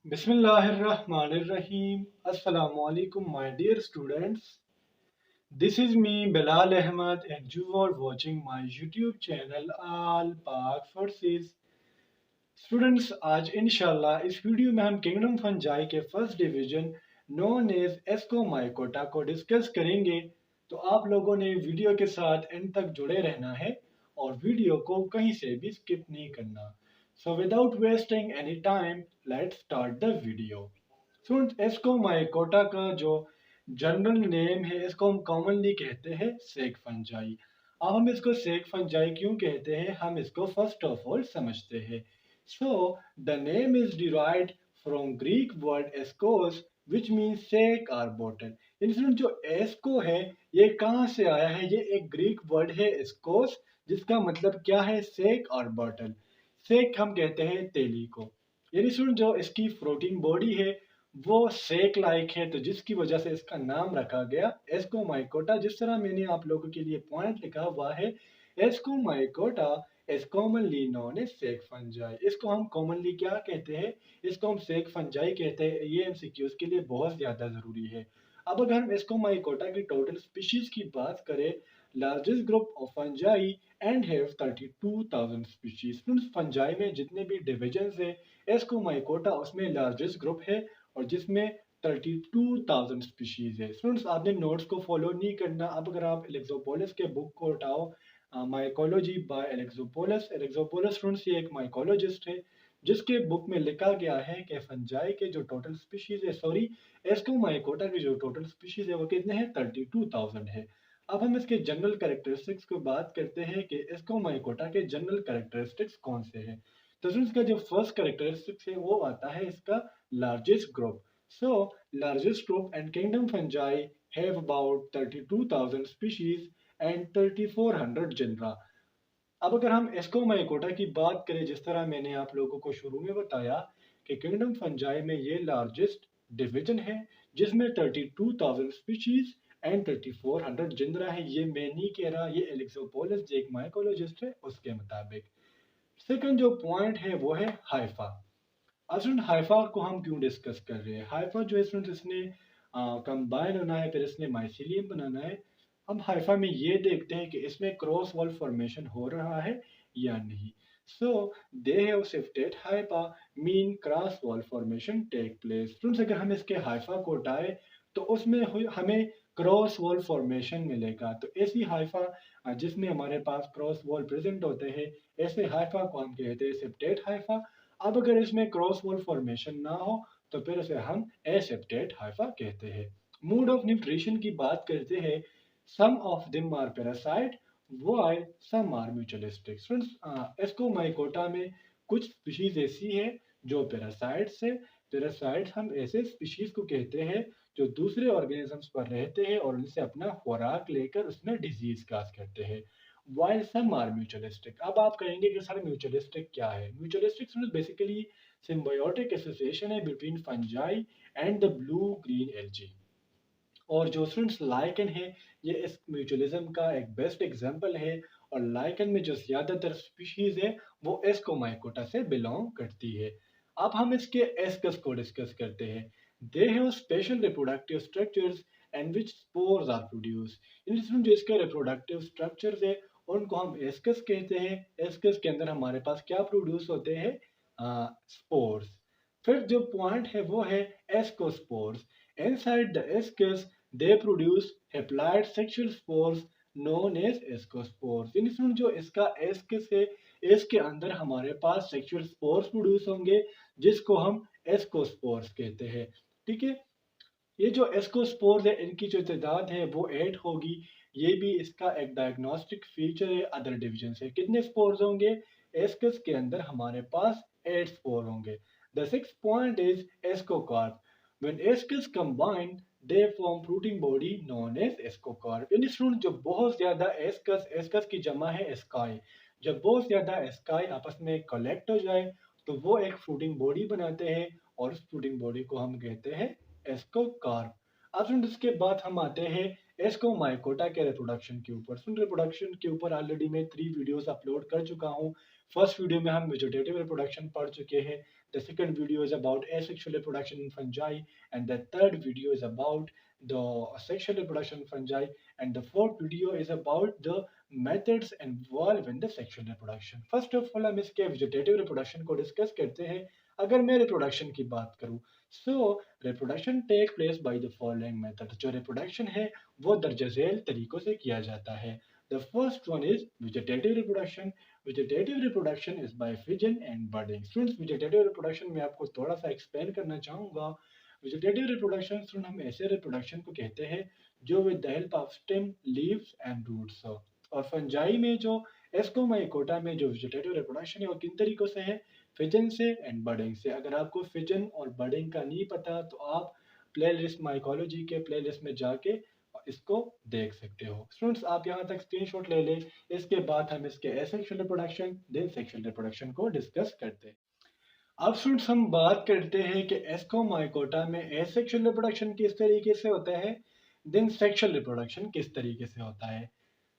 Bismillahirrahmanirrahim. Assalamu alaikum, my dear students. This is me, Bilal Ahmed, and you are watching my YouTube channel All Pak Forces. Students आज इंशाल्लाह इस video में हम kingdom fungi के first division known as ascomycota को discuss करेंगे। तो आप लोगों ने वीडियो के साथ एंड तक जुड़े रहना है और वीडियो को कहीं से भी स्किप नहीं करना। So without wasting any time let's start the video. Students ascomycota का जो जनरल नेम है इसको हम कॉमनली कहते हैं सेक फंजाई। अब हम इसको सेक फंजाई क्यों कहते हैं हम इसको फर्स्ट ऑफ ऑल समझते हैं। So the name is derived from Greek word eskos which means sac or bottle। इसमें जो एस्को है ये कहाँ से आया है? ये एक ग्रीक वर्ड है एस्कोस जिसका मतलब क्या है? सेक और बॉटल। सेक हम कहते हैं तेली को। यानी सुन जो इसकी फ्लोटिंग बॉडी है वो सेक लाइक है तो जिसकी वजह से इसका नाम रखा गया एस्कोमाइकोटा। जिस तरह मैंने आप लोगों के लिए पॉइंट लिखा हुआ है ascomycota is commonly known as sac fungi. इसको हम कॉमनली क्या कहते हैं? इसको हम सेक फंजाई कहते हैं। ये एमसीक्यूज के लिए बहुत ज्यादा जरूरी है। अब अगर हम एस्कोमाइकोटा की टोटल स्पीशीज की बात करें, largest group of fungi and have 32,000 species. Fungi में जितने भी डिविजन्स है एस्कोमाइकोटा उसमें लार्जेस्ट ग्रुप है और जिसमें 32,000 स्पीशीज है। स्टूडेंट्स आपने नोट्स को फॉलो नहीं करना। अब अगर आप एलेक्सोपोलिस के बुक को उठाओ, माइकोलॉजी बाय एलेक्सोपोलिस। एलेक्सोपोलिस स्टूडेंट्स ये एक माइकोलॉजिस्ट है जिसके बुक में लिखा गया है कि फंजाई के जो टोटल स्पीशीज है, सॉरी एस्कोमाइकोटा की जो टोटल स्पीशीज है वो कितने हैं? 32,000 है। अब हम इसके जनरल कैरेक्टरिस्टिक्स को बात करते हैं कि एस्कोमाइकोटा के जनरल कैरेक्टरिस्टिक्स कौन से हैं। तो इसका जो फर्स्ट कैरेक्टरिस्टिक्स है वो आता है इसका largest group. So largest group and kingdom fungi have about 32,000 species and 3,400 genre. अब अगर हम एस्कोमाइकोटा की बात करें, जिस तरह मैंने आप लोगों को शुरू में बताया कि किंगडम फंजाई में ये लार्जेस्ट डिवीजन है जिसमें 32,000 स्पीशीज एंड 3,400 जनरा है। ये मैं नहीं कह रहा, ये एलेक्सोपोलिस जो एक माइकोलॉजिस्ट है उसके मुताबिक। सेकंड जो पॉइंट है वो है हाइफा। स्टूडेंट हाइफा को हम क्यों डिस्कस कर रहे हैं? हाइफा जो है स्टूडेंट इसने कंबाइन होना है, फिर इसने माइसीलियम बनाना है। हम हाइफा में ये देखते हैं कि इसमें क्रॉस वॉल फॉर्मेशन हो रहा है या नहीं। So they have shifted hypha mean cross wall formation take place. Students अगर हम इसके हाइफा को उठाए तो उसमें हमें क्रॉस वॉल फॉर्मेशन मिलेगा। तो ऐसी हाइफा जिसमें हमारे पास क्रॉस वॉल प्रेजेंट होते हैं ऐसे हाइफा को हम कहते हैं शिफ्टेड हाइफा। अब अगर इसमें क्रॉस वॉल फॉर्मेशन ना हो तो फिर इसे हम एसेप्टेड हाइफा कहते हैं। मोड ऑफ न्यूट्रिशन की बात करते हैं। Some of them are parasite while some are mutualistic. Students ascomycota में कुछ स्पीशीज ऐसी है जो पैरासाइट्स है। पैरासाइट हम ऐसे स्पीशीज को कहते हैं जो दूसरे ऑर्गेनिजम्स पर रहते हैं और उनसे अपना खुराक लेकर उसमें डिजीज काज करते हैं। While some are mutualistic. अब आप कहेंगे कि सर म्यूचुअलिस्टिक क्या है? म्यूचुअलिस्टिक बेसिकली सिम्बायोटिक एसोसिएशन है between fungi and the blue green algae. और जो स्टूडेंट्स लाइकन है ये इस म्यूचुअलिज्म का एक बेस्ट एग्जांपल है। और लाइकन में जो ज्यादातर स्पीशीज है वो एस्कोमाइकोटा से बिलोंग करती है। अब हम इसके एस्कस को डिस्कस करते हैं। They have special reproductive structures and which spores are produced. इन जो इसके रिप्रोडक्टिव स्ट्रक्चर्स है उनको हम एस्कस कहते हैं। एस्कस के अंदर हमारे पास क्या प्रोड्यूस होते हैं? स्पोर्स। फिर जो पॉइंट है वो है ascospores. Inside the ascus they produce haploid sexual spores known as ascospores। यानी जो इसका एस्कस है इसके अंदर हमारे पास सेक्सुअल स्पोर्स प्रोड्यूस होंगे जिसको हम एस्कोस्पोर्स कहते हैं। ठीक है, ये जो एस्कोस्पोर्स है इनकी जो तादाद है वो 8 होगी। ये भी इसका एक डायग्नोस्टिक फीचर है अदर डिवीजन से। कितने स्पोर्स होंगे? एस्कस के अंदर हमारे पास 8 स्पोर होंगे। The six point is ascocarp. When ascus combine, they form fruiting body known as ascocarp। यानी स्टूडेंट जो बहुत ज्यादा एस्कस की जमा है एस्काई। जब बहुत ज्यादा एस्काई आपस में कलेक्ट हो जाए तो वो एक फ्रूटिंग बॉडी बनाते हैं और उस फ्रूटिंग बॉडी को हम कहते हैं एस्कोकार्प। अब स्टूडेंट इसके बाद हम आते हैं एस्कोमाइकोटा के रिप्रोडक्शन के ऊपर। स्टूडेंट रिप्रोडक्शन के ऊपर ऑलरेडी मैं 3 वीडियोस अपलोड कर चुका हूँ। फर्स्ट वीडियो में हम वेजिटेटिव रिप्रोडक्शन पढ़ चुके हैं, The second video is about asexual reproduction in fungi, and the third video is about the sexual reproduction in fungi, and the fourth video is about the methods involved in the sexual reproduction. First of all हम इसके vegetative reproduction को discuss करते हैं. अगर मैं reproduction की बात करूं, so reproduction take place by the following method. जो रिप्रोडक्शन है वो दर्ज झेल तरीकों से किया जाता है. The first one is vegetative reproduction. Vegetative reproduction is by fission and budding. Students, vegetative reproduction में आपको थोड़ा सा एक्सप्लेन करना चाहूँगा. Vegetative reproduction student हम ऐसे reproduction को कहते हैं जो with the help of stem, leaves and roots हो. और फंजाई में जो एस्कोमाइकोटा में जो vegetative reproduction है वो किन तरीकों से है? फिजन से एंड बडिंग से. अगर आपको फिजन और बडिंग का नहीं पता तो आप प्लेलिस्ट माइकोलॉजी के प्लेलिस्ट में जाके इसको देख सकते हो. स्टूडेंट्स, आप यहाँ तक स्क्रीनशॉट ले लें. इसके बाद हम इसके asexual reproduction then sexual reproduction को डिस्कस करते हैं. अब स्टूडेंट्स हम बात करते हैं कि एस्कोमाइकोटा में एसेक्सुअल रिप्रोडक्शन किस तरीके से होता है, देन सेक्सुअल रिप्रोडक्शन किस तरीके से होता है.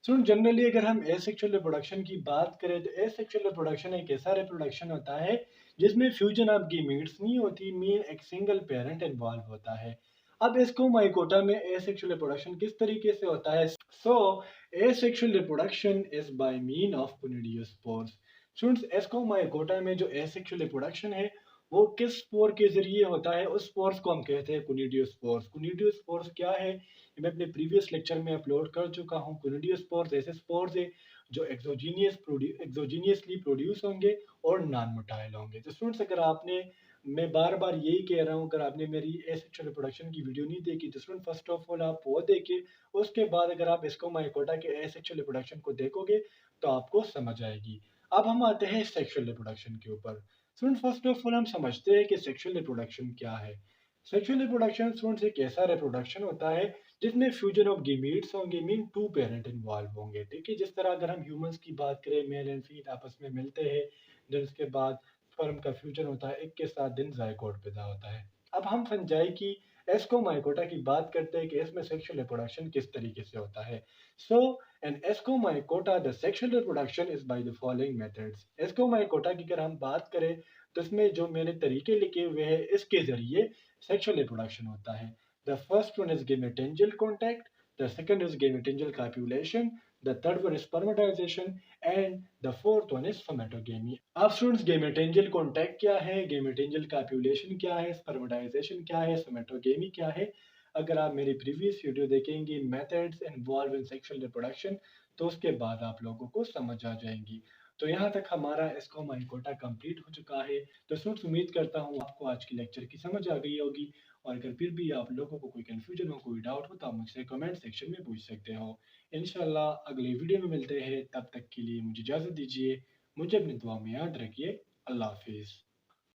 सुन, जनरली अगर हम एसेक्सुअल रिप्रोडक्शन की बात करें तो एसेक्सुअल रिप्रोडक्शन एक ऐसा रिप्रोडक्शन होता है जिसमें फ्यूजन ऑफ गीमीट्स नहीं होती, मीन एक सिंगल पेरेंट इन्वॉल्व होता है. अब इसको माइकोटा में एसेक्सुअल रिप्रोडक्शन किस तरीके से होता है? So asexual reproduction is by mean of conidiospores. Students, ascomycota में जो एसेक्सुअल रिप्रोडक्शन है वो किस स्पोर के जरिए होता है? उस स्पोर्स को हम कहते हैं कोनिडियोस्पोर्स. कोनिडियोस्पोर्स क्या है ये मैं अपने प्रीवियस लेक्चर में अपलोड कर चुका हूँ. कोनिडियोस्पोर्स ऐसे स्पोर्स है जो एक्सोजीनियसली प्रोड्यूस होंगे और नॉन मोटाइल होंगे. तो स्टूडेंट्स, अगर आपने, मैं बार बार यही कह रहा हूँ, अगर आपने मेरी एसेक्सुअल रिप्रोडक्शन की वीडियो नहीं देखी तो स्टूडेंट फर्स्ट ऑफ ऑल आप वो देखिए. उसके बाद अगर आप एस्कोमाइकोटा के एसेक्सुअल रिप्रोडक्शन को देखोगे तो आपको समझ आएगी. अब हम आते हैं सेक्सुअल रिप्रोडक्शन के ऊपर. स्टूडेंट, फर्स्ट ऑफ ऑल हम समझते हैं कि सेक्सुअल रिप्रोडक्शन क्या है. सेक्सुअल रिप्रोडक्शन स्टूडेंट्स एक ऐसा रिप्रोडक्शन होता है जिसमें फ्यूजन ऑफ गीमीट्स होंगे, मीन टू पेरेंट इन्वॉल्व होंगे. ठीक है, जिस तरह अगर हम ह्यूमंस की बात करें, मेल एंड फीमेल आपस में मिलते हैं, देन उसके बाद स्पर्म का फ्यूजन होता है, एक के साथ दिन जायकोट पैदा होता है. अब हम फंजाई की एस्कोमाइकोटा की बात करते हैं कि इसमें सेक्सुअल रिप्रोडक्शन किस तरीके से होता है. So in ascomycota the sexual reproduction is by the following methods. Ascomycota की अगर हम बात करें तो इसमें जो मैंने तरीके लिखे हुए हैं इसके जरिए सेक्सुअल रिप्रोडक्शन होता है. The first one is gametangial contact, the second is gametangial copulation, the third one is spermatization, and the fourth one is somatogamy. अब स्टूडेंट्स, gametangial contact क्या है, gametangial copulation क्या है, spermatization क्या है, somatogamy क्या है? अगर आप मेरी प्रीवियस वीडियो देखेंगे methods involve in sexual reproduction तो उसके बाद आप लोगों को समझ आ जाएंगी. तो यहाँ तक हमारा एस्कोमाइकोटा कंप्लीट हो चुका है. तो स्टूडेंट्स, उम्मीद करता हूँ आपको आज की लेक्चर की समझ आ गई होगी. और अगर फिर भी आप लोगों को कोई कन्फ्यूजन हो, कोई डाउट हो तो आप मुझसे कमेंट सेक्शन में पूछ सकते हो. इंशाल्लाह अगले वीडियो में मिलते हैं. तब तक के लिए मुझे इजाज़त दीजिए. मुझे अपनी दुआ में याद रखिए. अल्लाह हाफिज़.